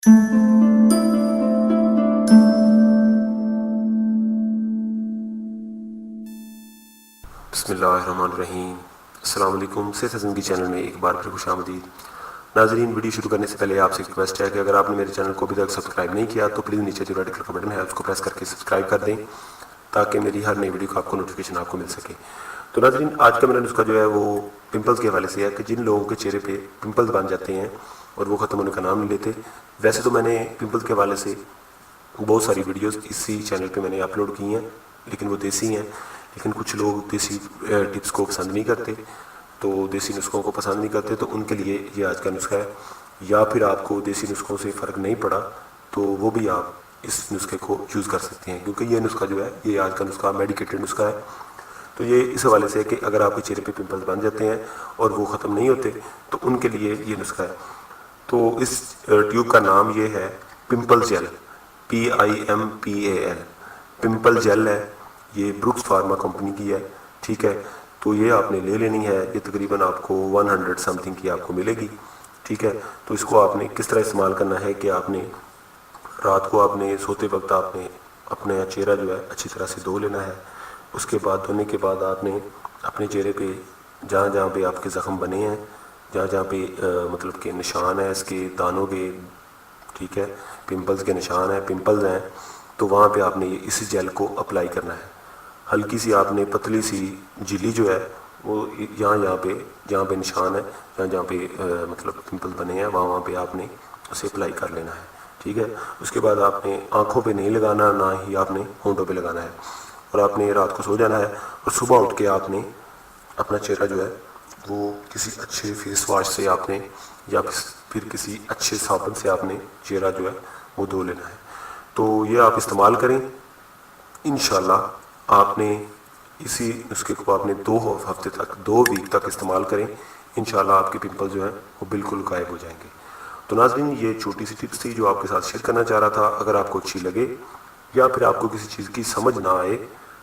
بسم اللہ الرحمن الرحیم۔ السلام علیکم۔ صحت زندگی چینل میں ایک بار پھر خوش آمدید۔ ناظرین، ویڈیو شروع کرنے سے پہلے آپ سے ریکویسٹ ہے کہ اگر آپ نے میرے چینل کو ابھی تک سبسکرائب نہیں کیا تو پلیز نیچے جو ریڈ کلر کا بٹن ہے اس کو پریس کر کے سبسکرائب کر دیں تاکہ میری ہر نئی ویڈیو کا آپ کو نوٹیفیکیشن آپ کو مل سکے۔ تو ناظرین، آج کا میرا نسخہ جو ہے وہ پمپلز کے حوالے سے ہے کہ جن لوگوں کے چہرے پہ پمپلز بن جاتے ہیں اور وہ ختم ہونے کا نام نہیں لیتے۔ ویسے تو میں نے پمپلز کے حوالے سے بہت ساری ویڈیوز اسی چینل پہ میں نے اپلوڈ کی ہیں، لیکن وہ دیسی ہیں، لیکن کچھ لوگ دیسی ٹپس کو پسند نہیں کرتے، تو دیسی نسخوں کو پسند نہیں کرتے، تو ان کے لیے یہ آج کا نسخہ ہے۔ یا پھر آپ کو دیسی نسخوں سے فرق نہیں پڑا تو وہ بھی آپ اس نسخے کو یوز کر سکتے ہیں، کیونکہ یہ نسخہ جو ہے یہ آج کا نسخہ میڈیکیٹڈ نسخہ ہے۔ تو یہ اس حوالے سے ہے کہ اگر آپ کے چہرے پہ پمپلز بن جاتے ہیں اور وہ ختم نہیں ہوتے تو ان کے لیے یہ نسخہ ہے۔ تو اس ٹیوب کا نام یہ ہے pimple gel, PIMPAL، pimple gel ہے۔ یہ بروکس فارما کمپنی کی ہے، ٹھیک ہے۔ تو یہ آپ نے لے لینی ہے، یہ تقریباً آپ کو 100 سم تھنگ کی آپ کو ملے گی، ٹھیک ہے۔ تو اس کو آپ نے کس طرح استعمال کرنا ہے کہ آپ نے رات کو آپ نے سوتے وقت آپ نے اپنا چہرہ جو ہے اچھی طرح سے دھو لینا ہے۔ اس کے بعد دھونے کے بعد آپ نے اپنے چہرے پہ جہاں جہاں پہ آپ کے زخم بنے ہیں، جہاں جہاں پہ مطلب کہ نشان ہے اس کے دانوں کے، ٹھیک ہے، پمپلز کے نشان ہیں، پمپلز ہیں، تو وہاں پہ آپ نے اسی جیل کو اپلائی کرنا ہے۔ ہلکی سی آپ نے پتلی سی جلی جو ہے وہ جہاں پہ نشان ہے، جہاں پہ مطلب پمپل بنے ہیں وہاں پہ آپ نے اسے اپلائی کر لینا ہے، ٹھیک ہے۔ اس کے بعد آپ نے آنکھوں پہ نہیں لگانا، نہ ہی آپ نے ہونٹوں پہ لگانا ہے، اور آپ نے رات کو سو جانا ہے، اور صبح اٹھ کے آپ نے اپنا چہرہ جو ہے وہ کسی اچھے فیس واش سے آپ نے یا پھر کسی اچھے صابن سے آپ نے چہرہ جو ہے وہ دھو لینا ہے۔ تو یہ آپ استعمال کریں، انشاءاللہ آپ نے اسی نسخے کو آپ نے 2 ویک تک استعمال کریں، انشاءاللہ آپ کے پمپل جو ہیں وہ بالکل غائب ہو جائیں گے۔ تو ناظرین، یہ چھوٹی سی ٹپس تھی جو آپ کے ساتھ شیئر کرنا چاہ رہا تھا۔ اگر آپ کو اچھی لگے یا پھر آپ کو کسی چیز کی سمجھ نہ آئے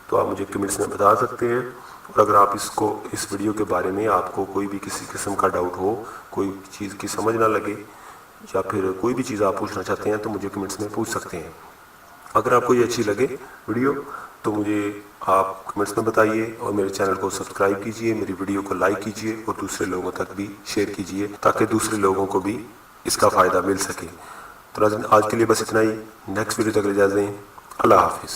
تو آپ مجھے کمنٹس میں بتا سکتے ہیں، اور اگر آپ اس ویڈیو کے بارے میں آپ کو کوئی بھی کسی قسم کا ڈاؤٹ ہو، کوئی چیز کی سمجھ نہ لگے یا پھر کوئی بھی چیز آپ پوچھنا چاہتے ہیں تو مجھے کمنٹس میں پوچھ سکتے ہیں۔ اگر آپ کو یہ اچھی لگے ویڈیو تو مجھے آپ کمنٹس میں بتائیے، اور میرے چینل کو سبسکرائب کیجئے، میری ویڈیو کو لائک کیجئے اور دوسرے لوگوں تک بھی شیئر کیجئے تاکہ دوسرے لوگوں کو بھی اس کا فائدہ مل سکے۔ تو آج کے لیے بس اتنا ہی، نیکسٹ ویڈیو تک اجازت دیں، اللہ حافظ۔